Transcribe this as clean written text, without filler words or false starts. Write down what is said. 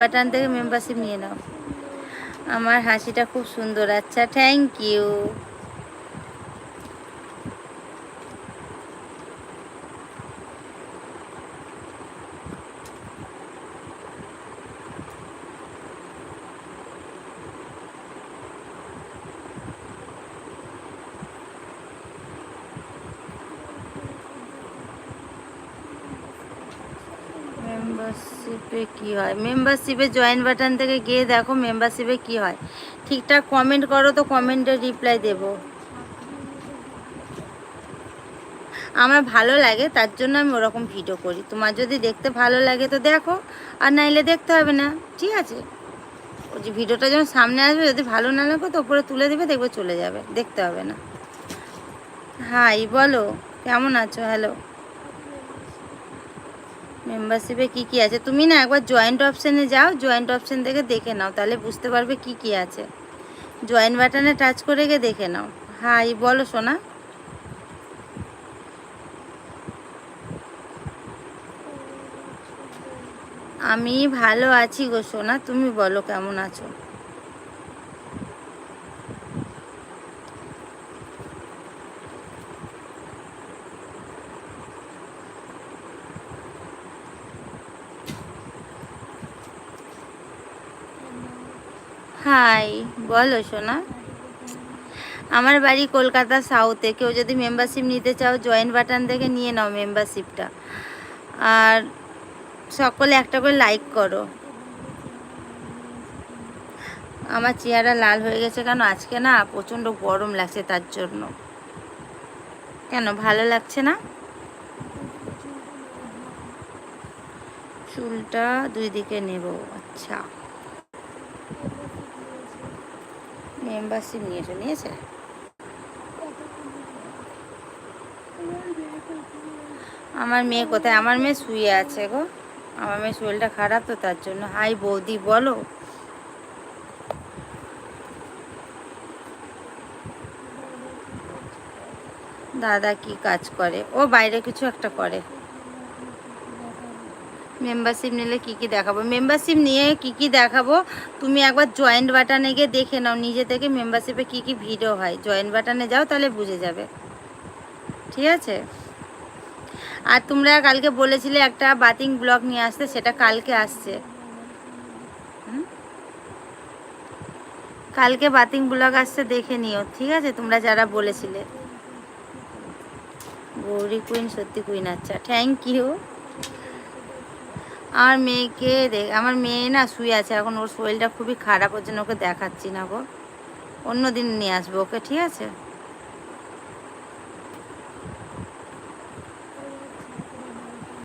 Button থেকে membership নিয়ে নাও। আমার হাসিটা খুব সুন্দর। আচ্ছা, থ্যাংক ইউ। মেম্বারশিপে কী হয়? মেম্বারশিপে জয়েন বাটন থেকে গিয়ে দেখো মেম্বারশিপে কী হয়। ঠিকঠাক কমেন্ট করো তো কমেন্টের রিপ্লাই দেব। আমার ভালো লাগে তার জন্য আমি ওরকম ভিডিও করি। তোমার যদি দেখতে ভালো লাগে তো দেখো, আর নাইলে দেখতে হবে না, ঠিক আছে? ওই যে ভিডিওটা যখন সামনে আসবে, যদি ভালো না লাগে তো ওপরে তুলে দেবে, দেখবে চলে যাবে, দেখতে হবে না। হাই বলো, কেমন আছো? হ্যালো। মেম্বারশিপে কী কী আছে? তুমি না একবার জয়েন্ট অপশানে যাও, জয়েন্ট অপশান থেকে দেখে নাও, তাহলে বুঝতে পারবে কি কি আছে। জয়েন বাটনে টাচ করে গিয়ে দেখে নাও। হাই বলো সোনা। আমি ভালো আছি গো সোনা, তুমি বলো কেমন আছো? হাই বলো সোনা। আমার বাড়ি কলকাতা সাউথে। কেউ যদি মেম্বারশিপ নিতে চাও জয়েন বাটন থেকে নিয়ে নাও মেম্বারশিপটা। আর সকলে একটা করে লাইক করো। আমার চেহারা লাল হয়ে গেছে কেন? আজকে না প্রচণ্ড গরম লাগছে, তার জন্য। কেন ভালো লাগছে না? চুলটা দুই দিকে নেব। আচ্ছা, মেম্বারশিপ নিয়েছে। আমার মেয়ে কোথায়? আমার মেয়ে শুয়ে আছে গো। আমার মেয়ে শরীরটা খারাপ তো, তার জন্য। হাই বৌদি বলো। দাদা কি কাজ করে? ও বাইরে কিছু একটা করে। মেম্বারশিপ নিলে কি কি দেখাবো? মেম্বারশিপ নিয়ে কি কি দেখাবো তুমি একবার জয়েন্ট বাটনে গিয়ে দেখে নাও নিজে থেকে, মেম্বারশিপে কি কি ভিডিও হয়। জয়েন্ট বাটনে যাও, তাহলে বুঝে যাবে, ঠিক আছে? আর তোমরা কালকে বলেছিলে একটা বাথিং ব্লগ নিয়ে আসতে, সেটা কালকে আসছে। কালকে বাথিং ব্লগ আসছে, দেখে নিও, ঠিক আছে? তোমরা যারা বলেছিলে। গৌরী কুইন, সত্যি কুইন। আচ্ছা, থ্যাংক ইউ। আমার মেয়েকে আমার মেয়ে না শুয়ে আছে এখন, ওর শরীরটা খুবই খারাপ, ওর জন্য ওকে দেখাচ্ছি না গো। অন্য দিন নিয়ে আসবো ওকে, ঠিক আছে?